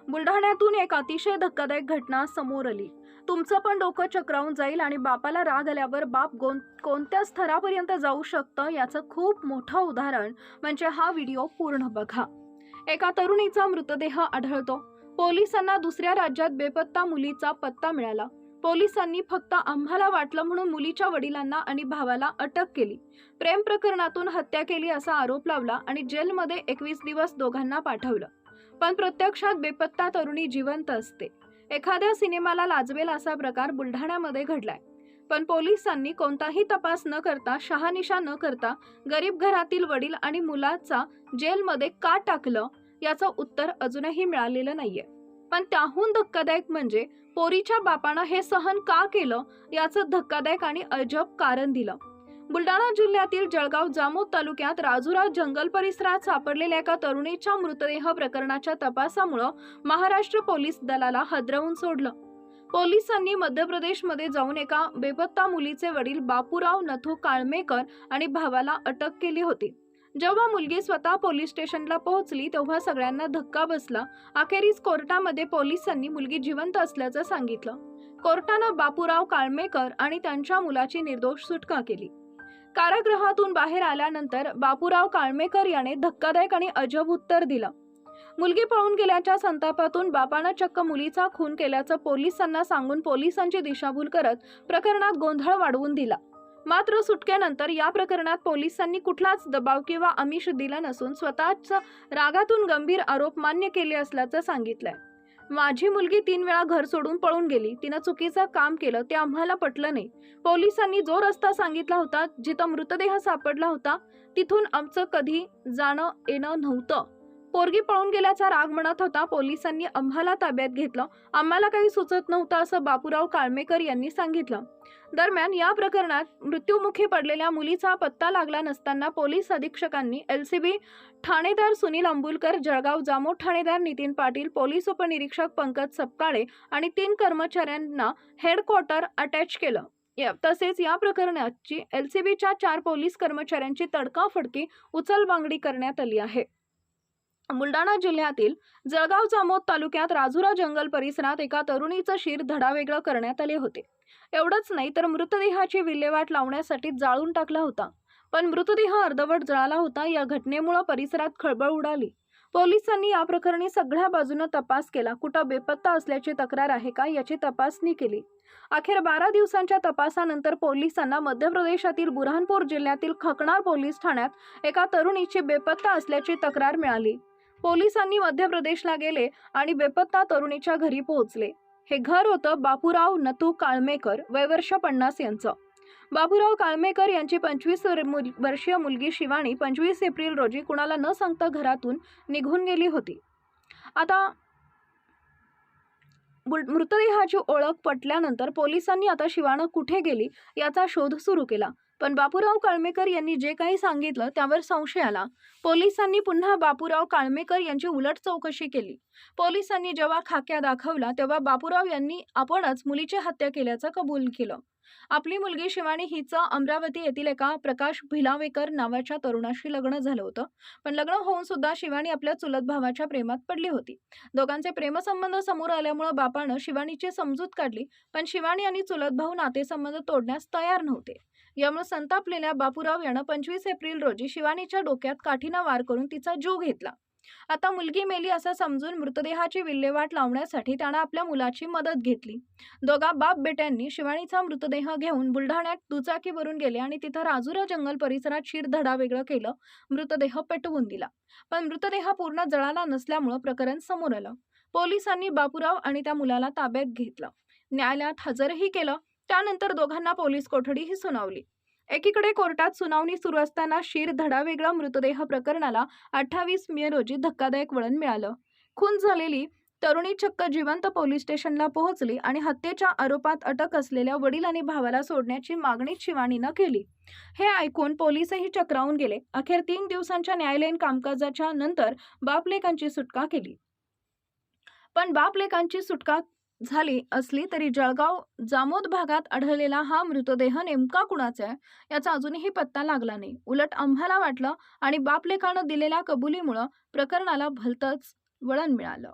बुलढाण्यातून एक अतिशय धक्कादायक घटना समोर आली। तुमचं पण डोकं चक्रावून जाईल आणि बापाला राग आल्यावर बाप कोणत्या स्तरापर्यंत जाऊ शकतं याचं खूप मोठं उदाहरण म्हणजे हा व्हिडिओ पूर्ण बघा। एका तरुणीचा मृतदेह आढळतो। पोलिसांना दुसऱ्या राज्यात बेपत्ता मुलीचा पत्ता मिळाला। पोलिसांनी फक्त आम्हाला वाटलं म्हणून मुलीच्या वडिलांना आणि भावाला अटक केली। प्रेम प्रकरणातून हत्या केली असा आरोप लावला आणि जेलमध्ये 21 दिवस दोघांना पाठवलं। पण प्रत्यक्षात बेपत्ता तरुणी जिवंत असते। एखाद्या सिनेमाला लाजवेल असा प्रकार बुलढाण्यामध्ये घडलाय। पण पोलिसांनी कोणताही तपास न करता, शहानिशा न करता गरीब घरातील वडील आणि मुलाचा जेलमध्ये का टाकलं याचं उत्तर अजूनही मिळालेलं नाहीये। पण त्याहून धक्कादायक म्हणजे पोरीच्या बापानं हे सहन का केलं याचं धक्कादायक आणि अजब कारण दिलं। बुलढाणा जिल्ह्यातील जळगाव जामोद तालुक्यात राजुरा जंगल परिसरात सापडलेल्या एका तरुणीच्या मृतदेह प्रकरणाच्या तपासामुळे महाराष्ट्र पोलीस दलाला हादरवून सोडलं। पोलिसांनी मध्य प्रदेशमध्ये जाऊन एका बेपत्ता मुलीचे वडील बापूराव नथू काळमेकर आणि भावाला अटक केली होती। जेव्हा मुलगी स्वतः पोलीस स्टेशनला पोहोचली तेव्हा सगळ्यांना धक्का बसला। अखेरीस कोर्टामध्ये पोलिसांनी मुलगी जिवंत असल्याचं सांगितलं। कोर्टानं बापूराव काळमेकर आणि त्यांच्या मुलाची निर्दोष सुटका केली। कारागृहातून बाहेर आल्यानंतर बापूराव काळमेकर याने धक्कादायक आणि अजब उत्तर दिलं। मुलगी पळून गेल्याच्या संतापातून बापानं चक्क मुलीचा खून केल्याचं पोलिसांना सांगून पोलिसांची दिशाभूल करत प्रकरणात गोंधळ वाढवून दिला। मात्र सुटकेनंतर या प्रकरणात पोलिसांनी कुठलाच दबाव किंवा आमिष दिला नसून स्वतःच रागातून गंभीर आरोप मान्य केले असल्याचं सांगितलंय। माझी मुलगी 3 वेळा घर सोडून पळून गेली, तिनं चुकीचं काम केलं ते आम्हाला पटलं नाही। पोलिसांनी जो रस्ता सांगितला होता, जिथं मृतदेह सापडला होता, तिथून आमचं कधी जाणं येणं नव्हतं। पोरगी पळून गेल्याचा राग म्हणत होता। पोलिसांनी आम्हाला ताब्यात घेतलं, आम्हाला काही सुचत नव्हतं असं बापूराव काळमेकर यांनी सांगितलं। दरम्यान या प्रकरणात मृत्युमुखी पडलेल्या मुलीचा पत्ता लागला नसताना पोलीस अधीक्षकांनी एलसीबी ठाणेदार सुनील अंबुलकर, जळगाव जामोद ठाणेदार नितीन पाटील, पोलीस उपनिरीक्षक पंकज सपकाळे आणि 3 कर्मचाऱ्यांना हेडक्वार्टर अटॅच केलं। तसेच या प्रकरणाची एलसीबीच्या 4 पोलीस कर्मचाऱ्यांची तडकाफडकी उचलबांगडी करण्यात आली आहे। बुलढाणा जिल्ह्यातील जळगाव जामोद तालुक्यात राजुरा जंगल परिसरात एका तरुणीचं शिर धडावेगळं करण्यात आले होते। एवढंच नाही तर मृतदेहाची विल्हेवाट लावण्यासाठी जाळून टाकला होता। पण मृतदेह अर्धवट जळाला होता। या घटनेमुळे परिसरात खळबळ उडाली। पोलिसांनी या प्रकरणी सगळ्या बाजूने तपास केला। कुठं बेपत्ता असल्याची तक्रार आहे का याची तपासणी केली। अखेर 12 दिवसांच्या तपासानंतर पोलिसांना मध्य प्रदेशातील बुरहानपूर जिल्ह्यातील खकणार पोलीस ठाण्यात एका तरुणीची बेपत्ता असल्याची तक्रार मिळाली। पोलिसांनी मध्य प्रदेशला गेले आणि बेपत्ता तरुणीच्या घरी पोहोचले। हे घर होतं बापूराव नथू काळमेकर, वय वर्ष 50 यांचं। बापूराव काळमेकर यांची 25 वर्षीय मुलगी शिवानी 25 एप्रिल रोजी कुणाला न सांगता घरातून निघून गेली होती। आता मृतदेहाची ओळख पटल्यानंतर पोलिसांनी आता शिवानी कुठे गेली याचा शोध सुरू केला। पण बापूराव काळमेकर यांनी जे काही सांगितलं त्यावर संशय आला। पोलिसांनी पुन्हा बापूराव काळमेकर यांची उलट चौकशी केली। पोलिसांनी जेव्हा खाक्या दाखवला तेव्हा बापूराव यांनी आपणच मुलीची हत्या केल्याचं कबूल केलं। आपली मुलगी शिवानी हिचं अमरावती येथील एका प्रकाश भिलावेकर नावाच्या तरुणाशी लग्न झालं होतं। पण लग्न होऊन सुद्धा शिवानी आपल्या चुलत भावाच्या प्रेमात पडली होती। दोघांचे प्रेमसंबंध समोर आल्यामुळे बापानं शिवानीची समजूत काढली। पण शिवानी आणि चुलत भाऊ नातेसंबंध तोडण्यास तयार नव्हते। यामुळे संतापलेल्या बापूराव यानं 25 एप्रिल रोजी शिवानीच्या डोक्यात काठीनं वार करून तिचा जीव घेतला। आता मुलगी मेली असं समजून मृतदेहाची विल्हेवाट लावण्यासाठी त्यानं आपल्या मुलाची मदत घेतली। दोघा बाप बेट्यांनी शिवानीचा मृतदेह घेऊन बुलढाण्यात दुचाकीवरून गेले आणि तिथं राजुरा जंगल परिसरात शिरधडा वेगळं केलं, मृतदेह पेटवून दिला। पण मृतदेह पूर्ण जळाला नसल्यामुळे प्रकरण समोर आलं। पोलिसांनी बापूराव आणि त्या मुलाला ताब्यात घेतलं, न्यायालयात हजरही केलं। त्यानंतर दोघांना पोलीस कोठडीही सुनावली। एकीकडे कोर्टात सुनावणी सुरू असताना शिर धडावेगळा मृतदेह प्रकरणाला 28 मे रोजी धक्कादायक वळण मिळालं। खून झालेली तरुणी चक्क जिवंत पोलीस स्टेशनला पोहोचली आणि हत्येच्या आरोपात अटक असलेल्या वडील आणि भावाला सोडण्याची मागणी शिवानीनं केली। हे ऐकून पोलीसही चक्रावून गेले। अखेर 3 दिवसांच्या न्यायालयीन कामकाजाच्या नंतर बापलेकांची सुटका केली। पण बापलेकांची सुटका झाली असली तरी जळगाव जामोद भागात आढळलेला हा मृतदेह नेमका कुणाचा आहे याचा अजूनही पत्ता लागला नाही। उलट आम्हाला वाटलं आणि बापलेकानं दिलेल्या कबुलीमुळे प्रकरणाला भलतंच वळण मिळालं।